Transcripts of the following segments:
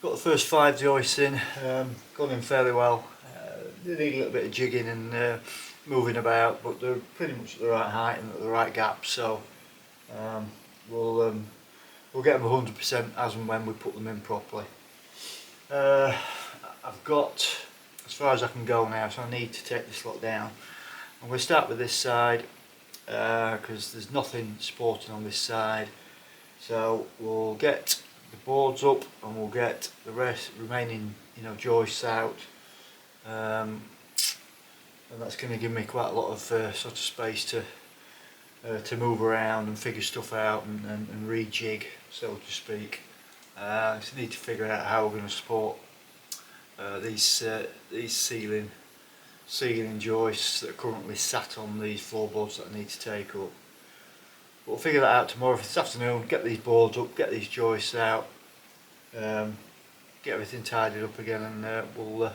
Got the first 5 joists in, gone in fairly well. They need a little bit of jigging and moving about, but they're pretty much at the right height and at the right gap, so we'll get them 100% as and when we put them in properly. I've got as far as I can go now, so I need to take this lot down. I'm going to start with this side because there's nothing supporting on this side, so we'll get the boards up and we'll get the remaining joists out, and that's going to give me quite a lot of sort of space to move around and figure stuff out and rejig, so to speak. So I need to figure out how we're going to support these ceiling joists that are currently sat on these floorboards that I need to take up. We'll figure that out tomorrow this afternoon, get these boards up, get these joists out, get everything tidied up again, and we'll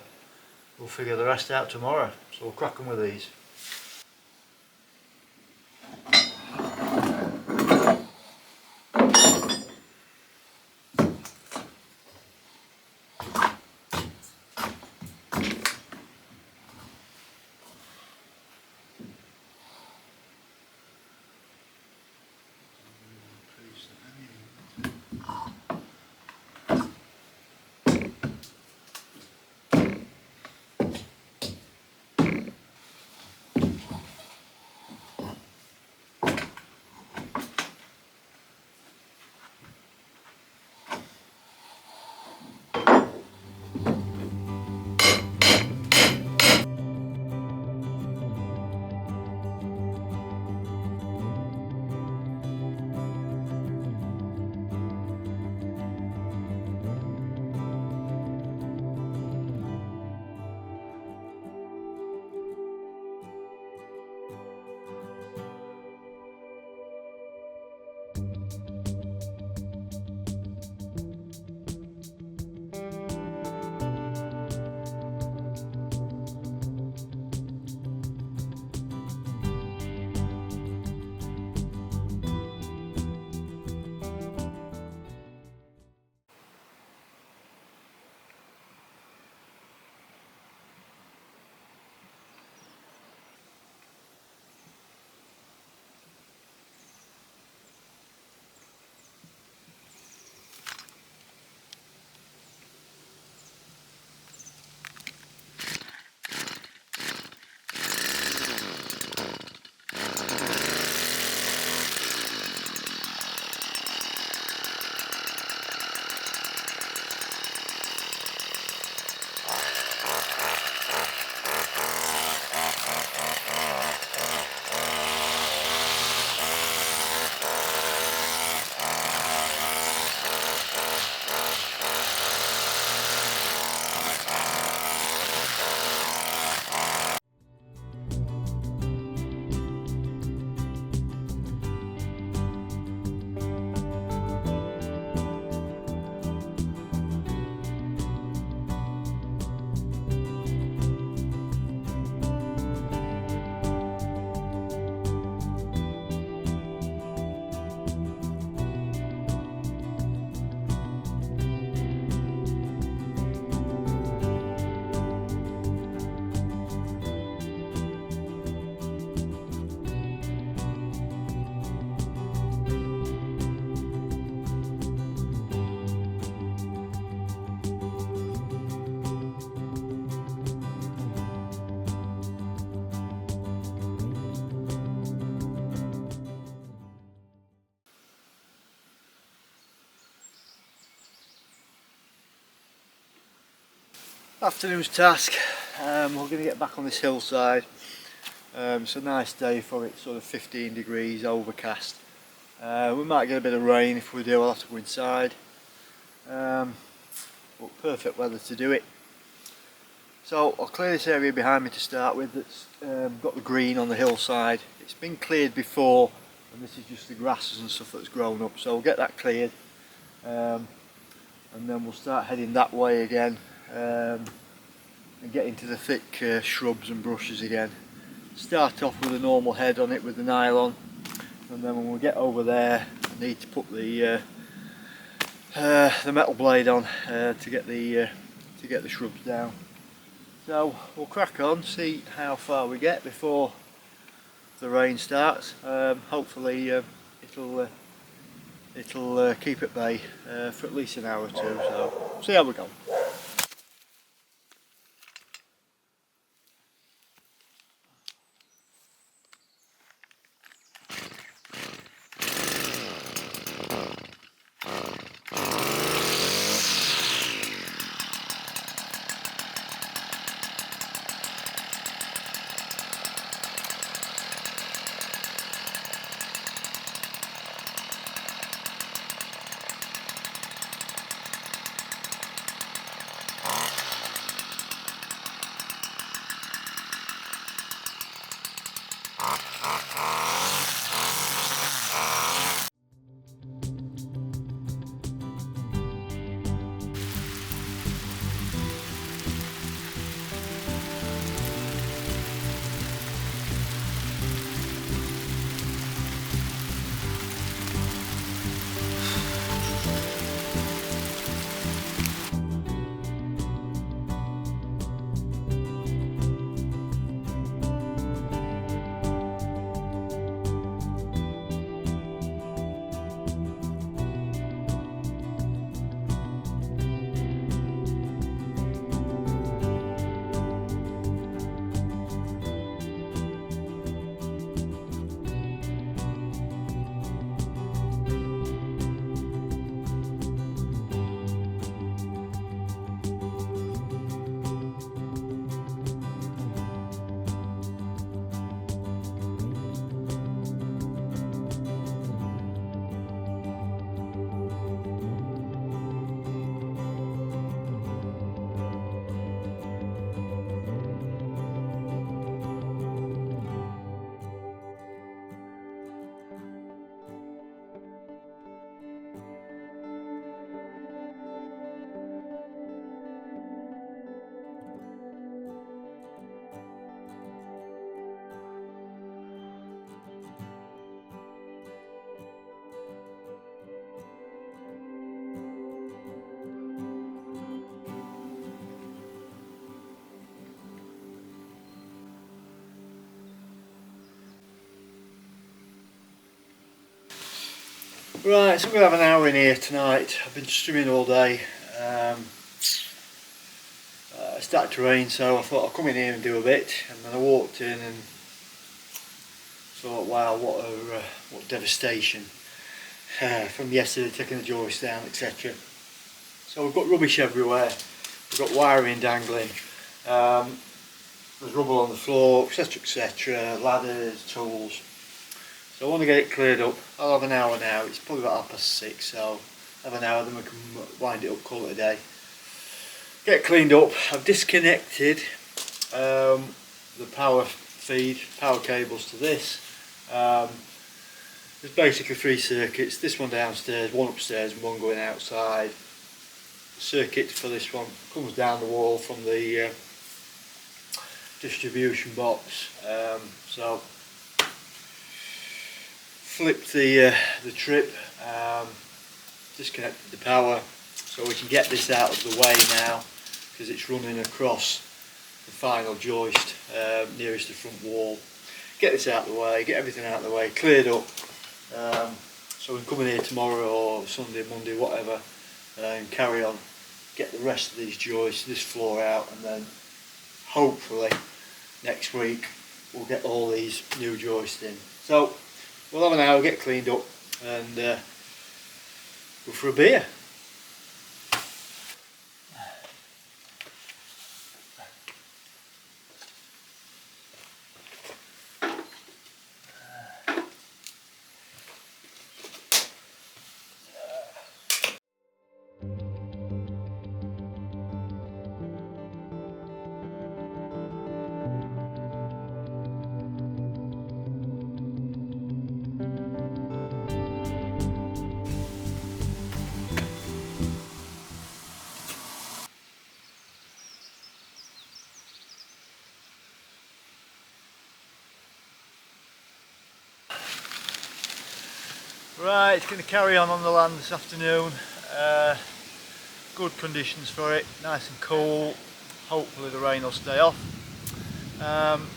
figure the rest out tomorrow. So we'll crack on with these. Afternoon's task, we're going to get back on this hillside. It's a nice day for it, sort of 15 degrees, overcast. We might get a bit of rain. If we do, I'll have to go inside. But perfect weather to do it. So I'll clear this area behind me to start with that's got the green on the hillside. It's been cleared before, and this is just the grasses and stuff that's grown up, so we'll get that cleared. And then we'll start heading that way again. And get into the thick shrubs and brushes again. Start off with a normal head on it with the nylon, and then when we get over there I need to put the metal blade on to get the shrubs down. So we'll crack on, see how far we get before the rain starts. Hopefully it'll keep at bay for at least an hour or two, so see how we go. Right, so we're going to have an hour in here tonight. I've been strimming all day. It started to rain, so I thought I'll come in here and do a bit, and then I walked in and thought, wow, what devastation from yesterday, taking the joist down, etc. So we've got rubbish everywhere, we've got wiring dangling, there's rubble on the floor, etc, etc, ladders, tools. So I want to get it cleared up. I'll have an hour now, it's probably about 6:30, so have an hour, then we can wind it up, call it a day. Get it cleaned up. I've disconnected the power cables to this. There's basically 3 circuits, this one downstairs, one upstairs and one going outside. The circuit for this one comes down the wall from the distribution box. So flipped the trip, disconnected the power, so we can get this out of the way now because it's running across the final joist nearest the front wall. Get this out of the way, get everything out of the way, cleared up, so we can come in here tomorrow or Sunday, Monday, whatever, and carry on, get the rest of these joists, this floor out, and then hopefully next week we'll get all these new joists in. So we'll have an hour, get cleaned up, and go for a beer. Right, it's going to carry on the land this afternoon. Good conditions for it, nice and cool. Hopefully the rain will stay off.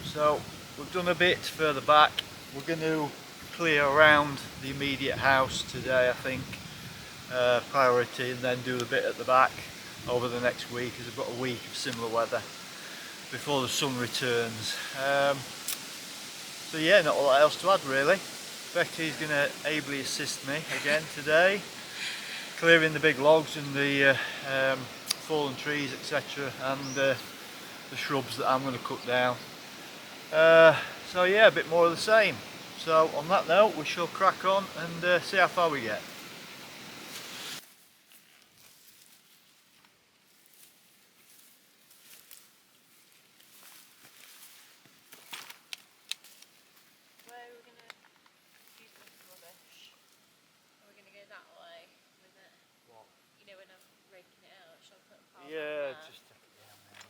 So we've done a bit further back. We're going to clear around the immediate house today, I think, priority, and then do the bit at the back over the next week, as we've got a week of similar weather before the sun returns. So yeah, not a lot else to add really. Becky's going to ably assist me again today, clearing the big logs and the fallen trees, etc., and the shrubs that I'm going to cut down. So yeah, a bit more of the same. So on that note, we shall crack on and see how far we get. Yeah, just take it down there.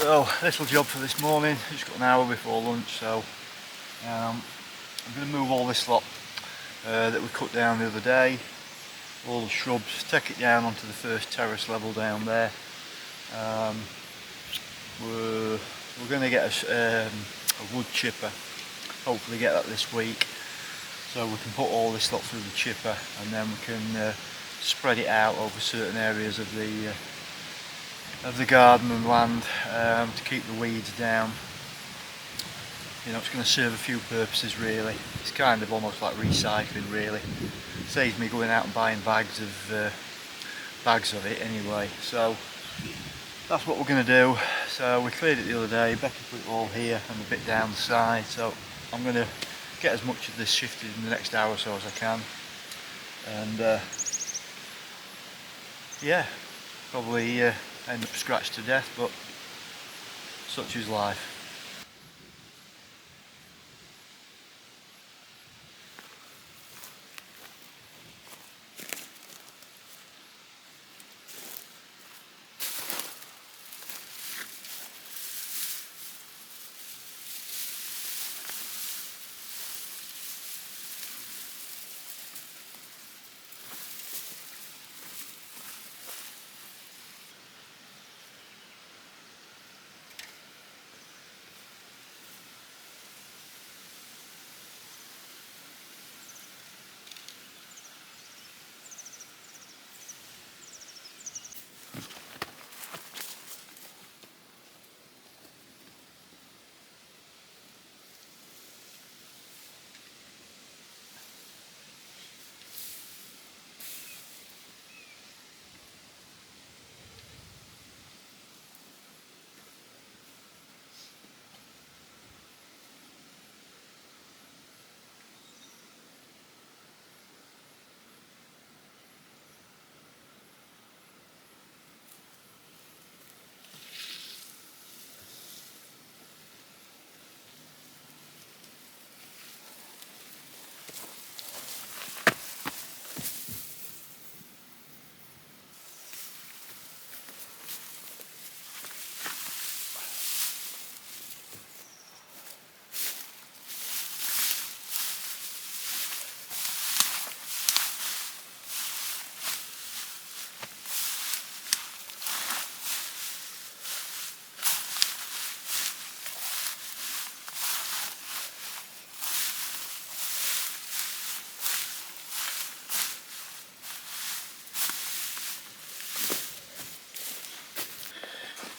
So, little job for this morning, just got an hour before lunch, so I'm going to move all this lot that we cut down the other day, all the shrubs, take it down onto the first terrace level down there. We're going to get a wood chipper, hopefully get that this week, so we can put all this lot through the chipper and then we can spread it out over certain areas of the garden and land to keep the weeds down. You know, it's going to serve a few purposes really. It's kind of almost like recycling really. It saves me going out and buying bags of it anyway. So that's what we're going to do. So we cleared it the other day. Becky put it all here and a bit down the side. So I'm going to get as much of this shifted in the next hour or so as I can. And yeah, probably end up scratched to death, but such is life.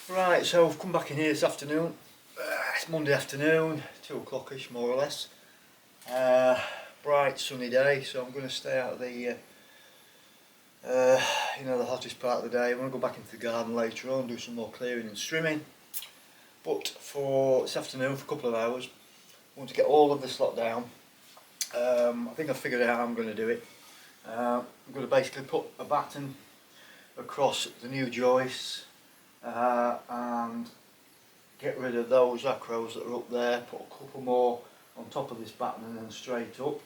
Right, so I've come back in here this afternoon. It's Monday afternoon, 2 o'clock-ish more or less. Bright sunny day, so I'm going to stay out of the you know, the hottest part of the day. I'm going to go back into the garden later on, do some more clearing and trimming. But for this afternoon, for a couple of hours, I want to get all of this lot down. I think I've figured out how I'm going to do it. I'm going to basically put a batten across the new joists and get rid of those acros that are up there, put a couple more on top of this batten and then straight up.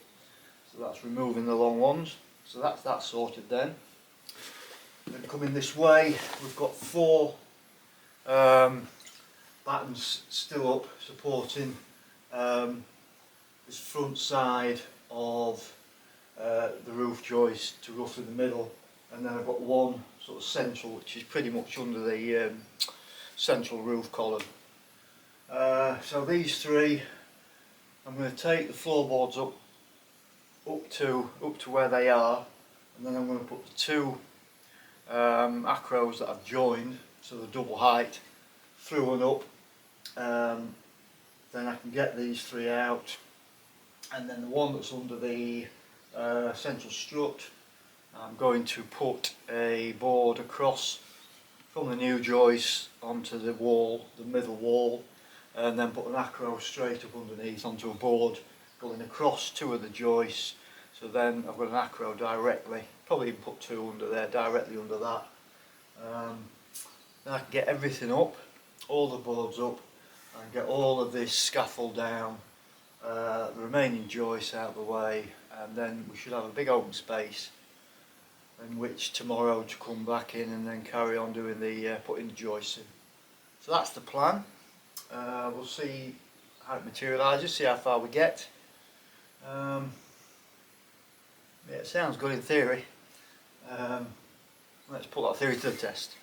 So that's removing the long ones. So that's that sorted then. Then coming this way, we've got 4 battens still up supporting this front side of the roof joist to roughly the middle, and then I've got one sort of central which is pretty much under the central roof column. So these 3, I'm going to take the floorboards up to where they are, and then I'm going to put the 2 acros that I've joined, so the double height, through and up. Then I can get these 3 out, and then the one that's under the central strut, I'm going to put a board across from the new joist onto the wall, the middle wall, and then put an acro straight up underneath onto a board going across 2 of the joists. So then I've got an acro directly, probably even put 2 under there, directly under that. Then I can get everything up, all the boards up, and get all of this scaffold down, the remaining joists out of the way, and then we should have a big open space in which tomorrow to come back in and then carry on doing the putting the joists in. So that's the plan. We'll see how it materialises, see how far we get. Yeah, it sounds good in theory. Let's put that theory to the test.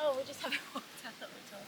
Oh, we just haven't walked out the top.